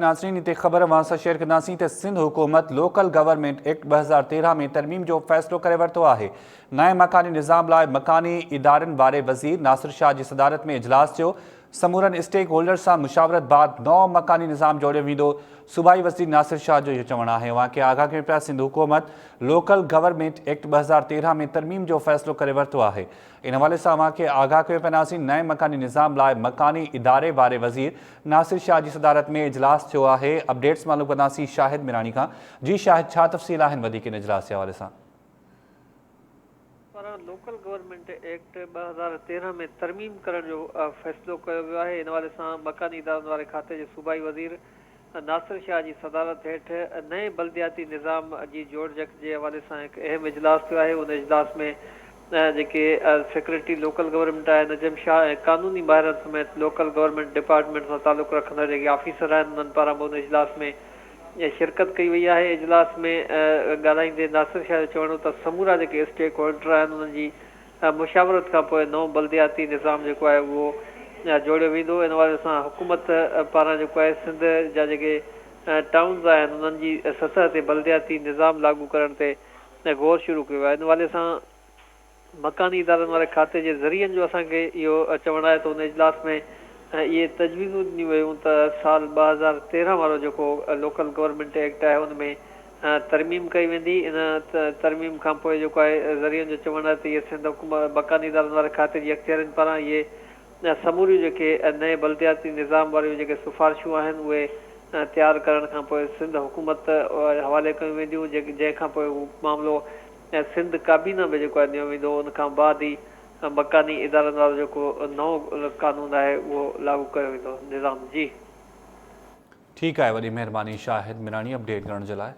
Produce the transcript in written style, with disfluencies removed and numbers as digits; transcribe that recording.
नाज़रीन इते ख़बर वांसा शेयर कंदासीं त सिंध हुकूमत लोकल गवर्नमेंट एक्ट 2013 में तरमीम जो फ़ैसिलो करे वरितो आहे। नए मकानी निज़ाम लाइ मकानी इदारनि वारे वज़ीर नासिर शाह जी सदारत में इजलास थियो। समूरनि स्टेक होल्डर्स सां मुशावरत बाद नओं मकानी निज़ाम जोड़ियो वेंदो। सूबाई वज़ीर नासिर शाह जो इहो चवणु आहे। उहा खे आगाह कयो पिया सिंध हुकूमत लोकल गवर्नमेंट एक्ट 2013 में तरमीम जो फ़ैसिलो करे वरितो आहे। इन हवाले सां अव्हां खे आगाह कयो पियासीं नए मकानी निज़ाम लाइ मकानी इदारे वारे वज़ीर नासिर शाह जी सदारत में इजलास थियो आहे। अपडेट्स मालूम कंदासीं शाहिद मिरानी खां। जी शाहिद, छा तफ़सील आहिनि वधीक इन इजलास जे हवाले सां? लोकल गवर्नमेंट एक्ट 2013 में तरमीम करण जो फ़ैसिलो कयो वियो आहे। इन हवाले सां मकानी इदारनि वारे खाते जे सूबाई वज़ीर नासिर शाह जी सदारत हेठि नए बल्दियाती निज़ाम जी जोड़ जक जे हवाले सां हिकु अहम इजलास थियो आहे। उन इजलास में जेके सेक्रेटरी लोकल गवर्नमेंट आहे नजम शाह ऐं कानूनी माहिरनि समेत लोकल गवर्नमेंट डिपार्टमेंट सां तालुक़ु रखंदड़ जेके ऑफिसर आहिनि उन्हनि पारां बि उन इजलास में शिरकत कई वई आहे। इजलास में ॻाल्हाईंदे नासिर शाह जो चवणो त समूरा जेके स्टेक होल्डर आहिनि उन्हनि जी मुशावरत खां पोइ नओं बल्दियाती निज़ाम जेको आहे उहो जोड़ियो वेंदो। इन हवाले सां हुकूमत पारां जेको आहे सिंध जा जेके टाउन्स आहिनि उन्हनि जी सतह ते बल्दियाती निज़ाम लागू करण ते गौर शुरू कयो आहे। इन हवाले सां मकानी इदारनि वारे खाते जे ज़रियनि जो असांखे इहो चवणु आहे त उन इजलास में इहे तजवीज़ूं ॾिनियूं वयूं त साल 2013 वारो जेको लोकल गवर्नमेंट एक्ट आहे उन में तरमीम कई वेंदी। इन तरमीम खां पोइ जेको आहे ज़रियनि जो चवणु आहे त इहे सिंध हुकूमत मकानी इदारनि वारे खाते जी अख़्तियारनि पारां इहे समूरियूं जेके नए बल्दियाती निज़ाम वारियूं जेके सिफ़ारिशूं आहिनि उहे तयारु करण खां पोइ सिंध हुकूमत हवाले कयूं वेंदियूं। जंहिंखां पोइ उहो मामिलो सिंध काबीना में जेको आहे ॾिनो वेंदो। उनखां बाद ई मकानी इदारनि वारो जेको नओं कानून आहे उहो लागू कयो वेंदो निज़ाम। जी ठीकु आहे, वॾी महिरबानी शाहिद मिरानी अपडेट करण जे लाइ।